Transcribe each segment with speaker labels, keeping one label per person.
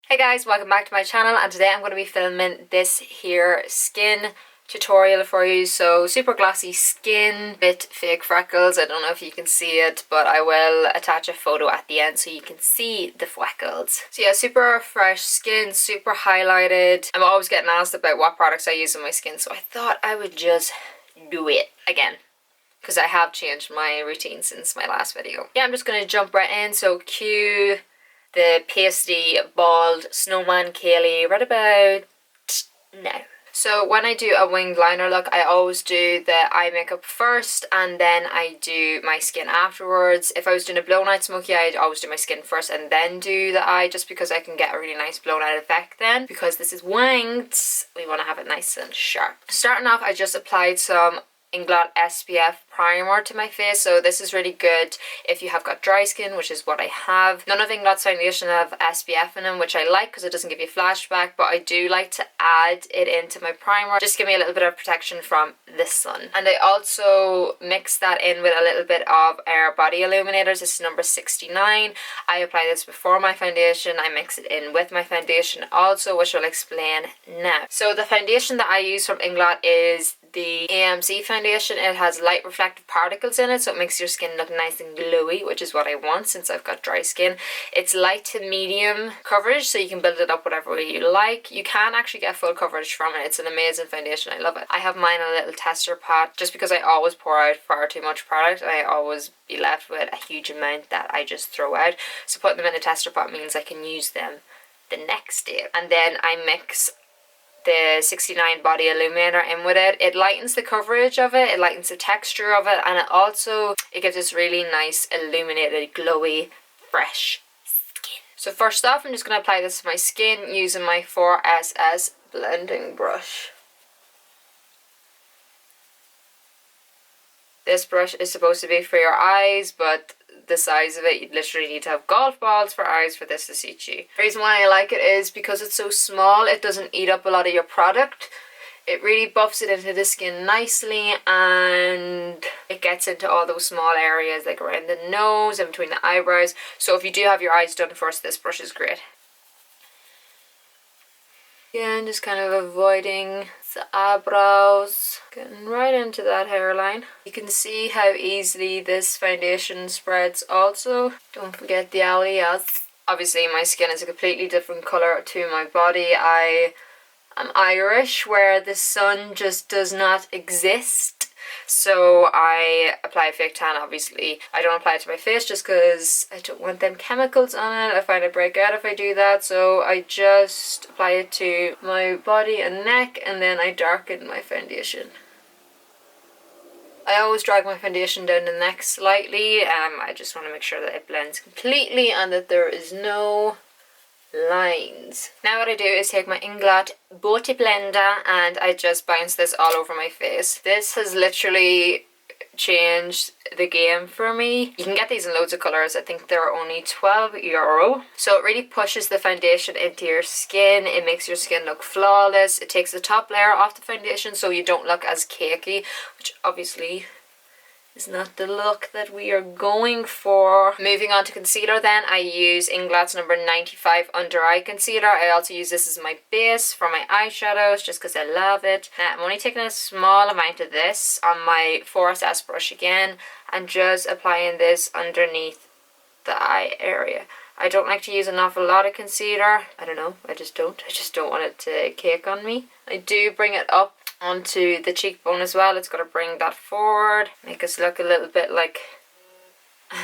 Speaker 1: Hey guys, welcome back to my channel, and today I'm going to be filming this here skin tutorial for you. So super glossy skin, bit fake freckles. I don't know if you can see it, but I will attach a photo at the end so you can see the freckles. So yeah, super fresh skin, super highlighted. I'm always getting asked about what products I use on my skin, so I thought I would just do it again, because I have changed my routine since my last video. Yeah, I'm just going to jump right in. So cue the pasty bald snowman Keilidh right about now. So when I do a winged liner look, I always do the eye makeup first and then I do my skin afterwards. If I was doing a blown out smoky eye, I'd always do my skin first and then do the eye, just because I can get a really nice blown out effect then. Because this is winged, we want to have it nice and sharp. Starting off, I just applied some Inglot SPF primer to my face. So this is really good if you have got dry skin, which is what I have. None of Inglot's foundation have SPF in them, which I like because it doesn't give you flashback, but I do like to add it into my primer, just give me a little bit of protection from the sun. And I also mix that in with a little bit of our body illuminators. This is number 69. I apply this before my foundation. I mix it in with my foundation also, which I'll explain now. So the foundation that I use from Inglot is the AMC foundation. It has light reflective particles in it, so it makes your skin look nice and glowy, which is what I want since I've got dry skin. It's light to medium coverage, so you can build it up whatever way you like. You can actually get full coverage from it. It's an amazing foundation. I love it. I have mine in a little tester pot just because I always pour out far too much product and I always be left with a huge amount that I just throw out. So putting them in a tester pot means I can use them the next day. And then I mix the 69 body illuminator in with it. It lightens the coverage of it, it lightens the texture of it, and it gives this really nice illuminated glowy fresh skin. So first off, I'm just going to apply this to my skin using my 4SS blending brush. This brush is supposed to be for your eyes, but the size of it, you literally need to have golf balls for eyes for this to suit you. The reason why I like it is because it's so small, it doesn't eat up a lot of your product. It really buffs it into the skin nicely, and it gets into all those small areas like around the nose and between the eyebrows. So if you do have your eyes done first, this brush is great. Again, just kind of avoiding the eyebrows, getting right into that hairline. You can see how easily this foundation spreads also. Don't forget the alias. Obviously my skin is a completely different colour to my body. I am Irish, where the sun just does not exist. So I apply a fake tan. Obviously I don't apply it to my face just because I don't want them chemicals on it. I find I break out if I do that, so I just apply it to my body and neck, and then I darken my foundation. I always drag my foundation down the neck slightly. I just want to make sure that it blends completely and that there is no lines. Now what I do is take my Inglot Beauty Blender and I just bounce this all over my face. This has literally changed the game for me. You can get these in loads of colours. I think they're only €12. So it really pushes the foundation into your skin. It makes your skin look flawless. It takes the top layer off the foundation so you don't look as cakey, which obviously is not the look that we are going for. Moving on to concealer then, I use Inglot's number 95 under eye concealer. I also use this as my base for my eyeshadows just because I love it. Now I'm only taking a small amount of this on my 4SS brush again and just applying this underneath the eye area. I don't like to use an awful lot of concealer. I don't know, I just don't want it to cake on me. I do bring it up onto the cheekbone as well. It's got to bring that forward, make us look a little bit like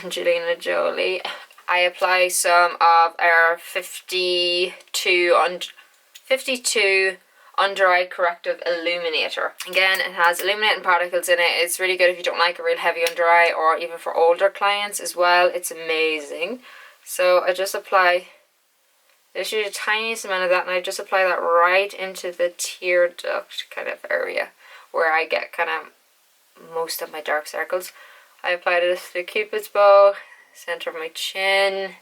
Speaker 1: Angelina Jolie. I apply some of our 52 under eye corrective illuminator. Again, it has illuminating particles in it. It's really good if you don't like a real heavy under eye, or even for older clients as well. It's amazing. So I just apply literally the tiniest amount of that, and I just apply that right into the tear duct kind of area where I get kind of most of my dark circles. I apply this to the cupid's bow, center of my chin,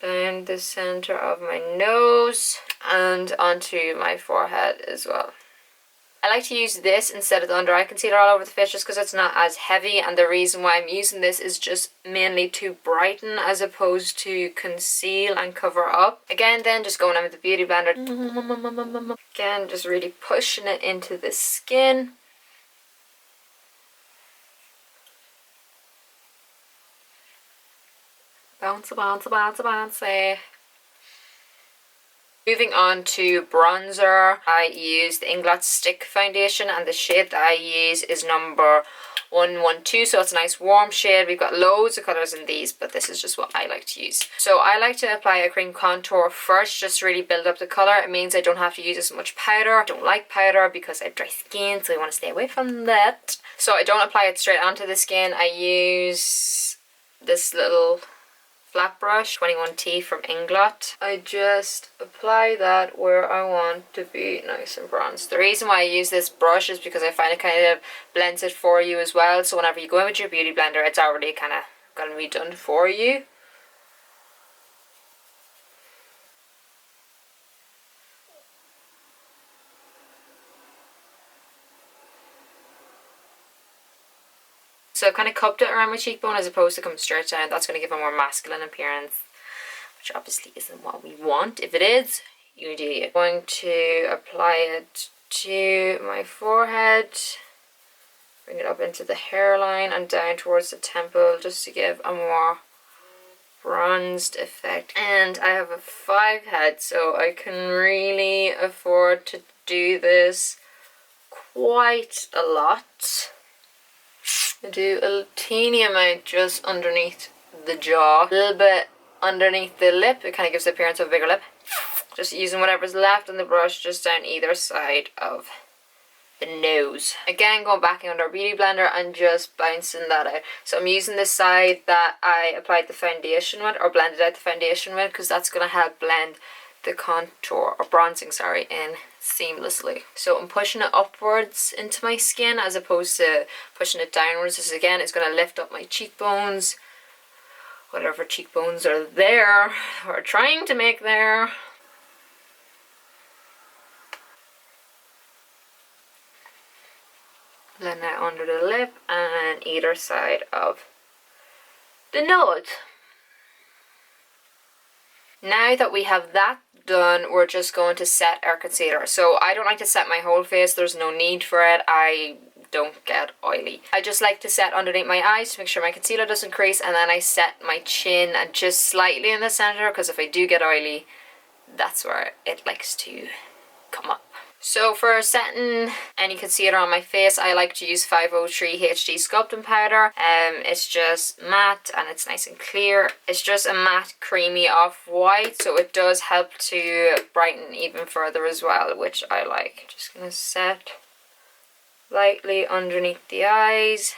Speaker 1: down the center of my nose, and onto my forehead as well. I like to use this instead of the under eye concealer all over the face just because it's not as heavy, and the reason why I'm using this is just mainly to brighten as opposed to conceal and cover up. Again then, just going in with the beauty blender. Again, just really pushing it into the skin. Bounce, bounce, bounce, bounce. Moving on to bronzer, I use the Inglot Stick Foundation, and the shade that I use is number 112, so it's a nice warm shade. We've got loads of colours in these, but this is just what I like to use. So I like to apply a cream contour first, just to really build up the colour. It means I don't have to use as much powder. I don't like powder because I have dry skin, so I want to stay away from that. So I don't apply it straight onto the skin. I use this little flat brush, 21T from Inglot. I just apply that where I want to be nice and bronzed. The reason why I use this brush is because I find it kind of blends it for you as well. So whenever you go in with your beauty blender, it's already kind of going to be done for you. So I've kind of cupped it around my cheekbone as opposed to come straight down. That's going to give a more masculine appearance, which obviously isn't what we want. If it is, you do it. I'm going to apply it to my forehead, bring it up into the hairline and down towards the temple just to give a more bronzed effect. And I have a 5 head, so I can really afford to do this quite a lot. I do a teeny amount just underneath the jaw, a little bit underneath the lip. It kind of gives the appearance of a bigger lip. Just using whatever's left on the brush just down either side of the nose. Again, going back in under our beauty blender and just bouncing that out. So I'm using the side that I applied the foundation with, or blended out the foundation with, because that's going to help blend the contour, or bronzing, sorry, in seamlessly. So I'm pushing it upwards into my skin as opposed to pushing it downwards. This again is going to lift up my cheekbones, whatever cheekbones are there or trying to make there. Blend that under the lip and either side of the nose. Now that we have that done, we're just going to set our concealer. So I don't like to set my whole face. There's no need for it. I don't get oily. I just like to set underneath my eyes to make sure my concealer doesn't crease, and then I set my chin and just slightly in the center, because if I do get oily, that's where it likes to come up. So for setting any concealer on my face, I like to use 503 HD Sculpting Powder. It's just matte and it's nice and clear. It's just a matte creamy off-white, so it does help to brighten even further as well, which I like. Just going to set lightly underneath the eyes.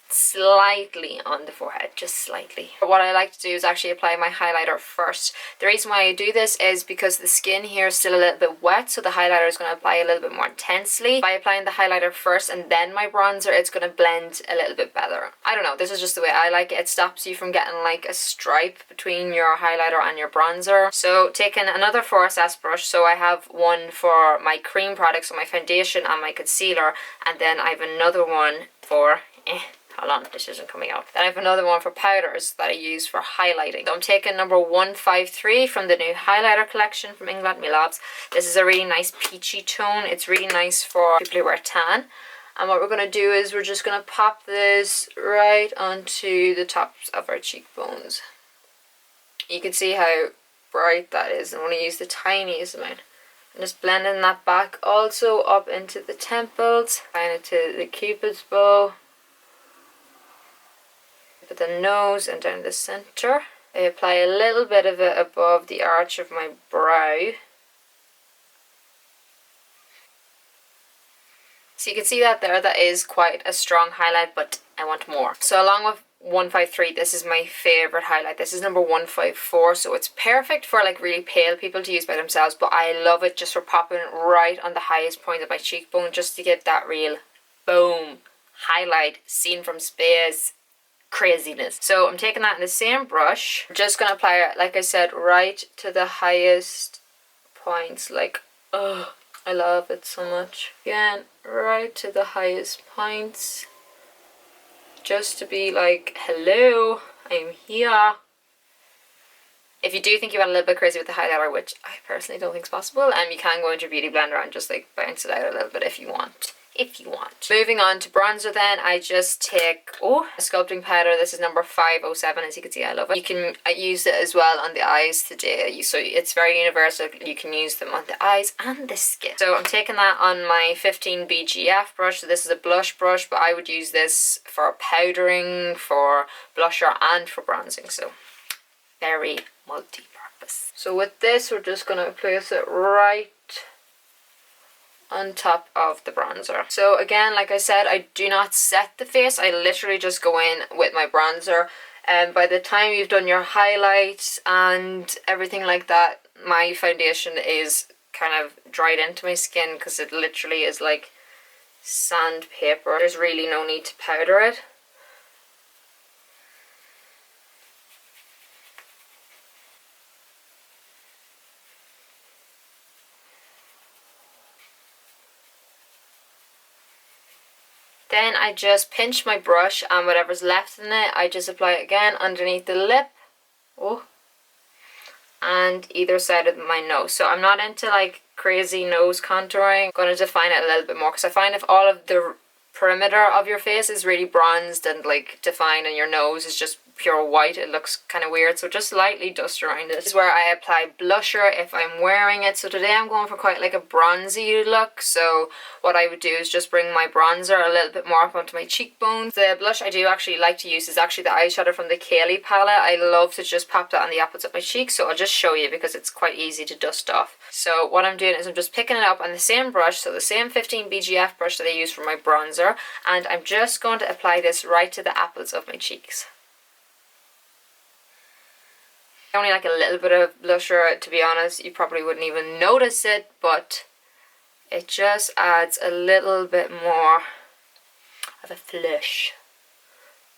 Speaker 1: Slightly on the forehead, just slightly. What I like to do is actually apply my highlighter first. The reason why I do this is because the skin here is still a little bit wet, so the highlighter is going to apply a little bit more intensely. By applying the highlighter first and then my bronzer, it's going to blend a little bit better. I don't know, this is just the way I like it. It stops you from getting like a stripe between your highlighter and your bronzer. So taking another 4SS brush, so I have one for my cream products, so my foundation and my concealer, and then I have another one for hold on, this isn't coming out. Then I have another one for powders that I use for highlighting. So I'm taking number 153 from the new highlighter collection from Inglot, my loves. This is a really nice peachy tone. It's really nice for people who wear tan. And what we're going to do is we're just going to pop this right onto the tops of our cheekbones. You can see how bright that is. I'm going to use the tiniest amount. And just blending that back also up into the temples, kind of to the cupid's bow. At the nose and down the center. I apply a little bit of it above the arch of my brow. So you can see that there, that is quite a strong highlight, but I want more. So along with 153, this is my favorite highlight. This is number 154, so it's perfect for like really pale people to use by themselves, but I love it just for popping right on the highest point of my cheekbone, just to get that real boom highlight seen from space. craziness. So I'm taking that in the same brush. I'm just going to apply it, like I said, right to the highest points. Like, oh, I love it so much. Again, right to the highest points. Just to be like, hello, I'm here. If you do think you went a little bit crazy with the highlighter, which I personally don't think is possible, you can go into your beauty blender and just like bounce it out a little bit if you want. Moving on to bronzer then, I just take a sculpting powder. This is number 507. As you can see, I love it. You can use it as well on the eyes today, so it's very universal. You can use them on the eyes and the skin. So I'm taking that on my 15 BGF brush. So this is a blush brush, but I would use this for powdering, for blusher, and for bronzing. So very multi-purpose. So with this, we're just going to place it right on top of the bronzer. So again, like I said, I do not set the face. I literally just go in with my bronzer, and by the time you've done your highlights and everything like that, my foundation is kind of dried into my skin because it literally is like sandpaper. There's really no need to powder it. Then I just pinch my brush, and whatever's left in it, I just apply it again underneath the lip, and either side of my nose. So I'm not into like crazy nose contouring. I'm going to define it a little bit more because I find if all of the perimeter of your face is really bronzed and like defined and your nose is just pure white, it looks kind of weird. So just lightly dust around it. This is where I apply blusher if I'm wearing it. So today I'm going for quite like a bronzy look. So what I would do is just bring my bronzer a little bit more up onto my cheekbones. The blush I do actually like to use is actually the eyeshadow from the Keilidh Palette. I love to just pop that on the apples of my cheeks. So I'll just show you because it's quite easy to dust off. So what I'm doing is I'm just picking it up on the same brush, so the same 15 BGF brush that I use for my bronzer, and I'm just going to apply this right to the apples of my cheeks. I only like a little bit of blusher, to be honest. You probably wouldn't even notice it, but it just adds a little bit more of a flush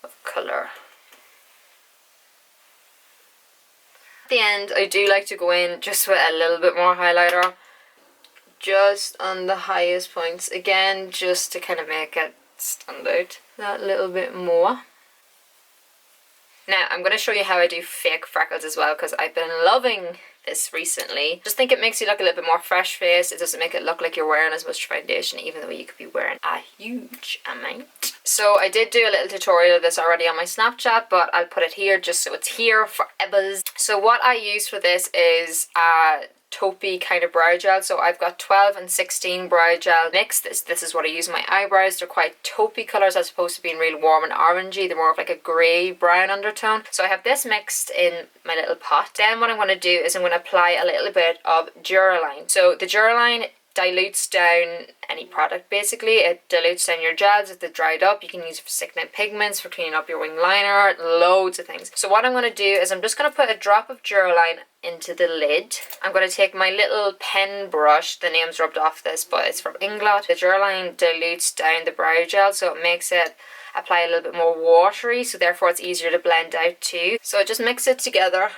Speaker 1: of colour. At the end, I do like to go in just with a little bit more highlighter, just on the highest points, again just to kind of make it stand out that little bit more. Now I'm going to show you how I do fake freckles as well, because I've been loving this recently. Just think it makes you look a little bit more fresh face. It doesn't make it look like you're wearing as much foundation, even though you could be wearing a huge amount. So I did do a little tutorial of this already on my Snapchat, but I'll put it here just so it's here for ebbers. So what I use for this is a taupey kind of brow gel. So I've got 12 and 16 brow gel mixed. This is what I use in my eyebrows. They're quite taupey colours as opposed to being real warm and orangey. They're more of like a grey brown undertone. So I have this mixed in my little pot. Then what I'm going to do is I'm going to apply a little bit of duraline. So the duraline dilutes down any product basically. It dilutes down your gels if they're dried up. You can use it for sickening pigments, for cleaning up your wing liner, loads of things. So what I'm going to do is I'm just going to put a drop of duraline into the lid. I'm going to take my little pen brush, the name's rubbed off this, but it's from Inglot. The duraline dilutes down the brow gel, so it makes it apply a little bit more watery, so therefore it's easier to blend out too. So I just mix it together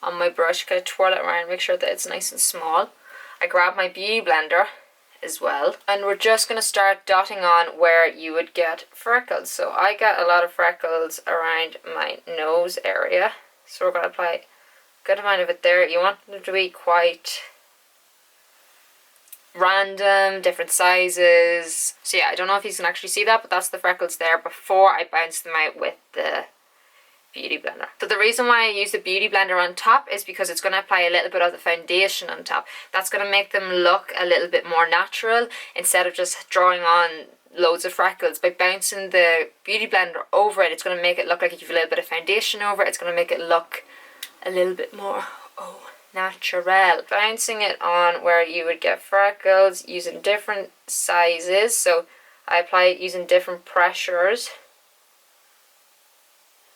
Speaker 1: on my brush, kind of twirl it around, make sure that it's nice and small. I grab my beauty blender as well, and we're just going to start dotting on where you would get freckles. So I got a lot of freckles around my nose area, so we're going to apply a good amount of it there. You want them to be quite random, different sizes. So yeah, I don't know if you can actually see that, but that's the freckles there before I bounce them out with the beauty blender. So the reason why I use the beauty blender on top is because it's going to apply a little bit of the foundation on top. That's going to make them look a little bit more natural instead of just drawing on loads of freckles. By bouncing the beauty blender over it, it's going to make it look like you have a little bit of foundation over it. It's going to make it look a little bit more natural. Bouncing it on where you would get freckles using different sizes. So I apply it using different pressures.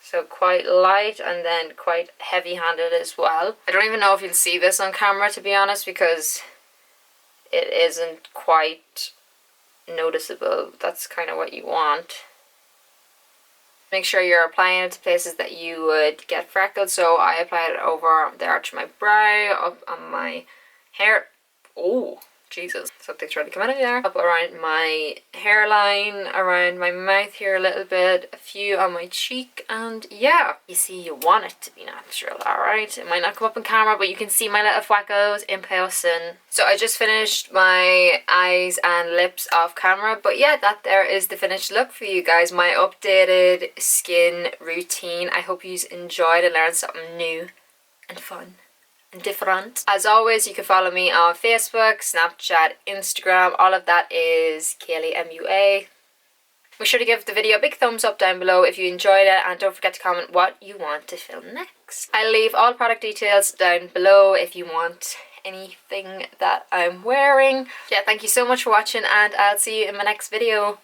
Speaker 1: So quite light and then quite heavy-handed as well. I don't even know if you'll see this on camera, to be honest, because it isn't quite noticeable. That's kind of what you want. Make sure you're applying it to places that you would get freckles. So I applied it over the arch of my brow, up on my hair. Oh, Jesus, something's trying to come out of there. Up around my hairline, around my mouth here a little bit, a few on my cheek, and yeah, you see, you want it to be natural, alright? It might not come up on camera, but you can see my little freckles in person. So I just finished my eyes and lips off camera, but yeah, that there is the finished look for you guys. My updated skin routine. I hope you enjoyed and learned something new and fun and different. As always, you can follow me on Facebook, Snapchat, Instagram. All of that is KeilidhMua. Be sure to give the video a big thumbs up down below if you enjoyed it, and don't forget to comment what you want to film next. I'll leave all product details down below if you want anything that I'm wearing. Yeah, thank you so much for watching, and I'll see you in my next video.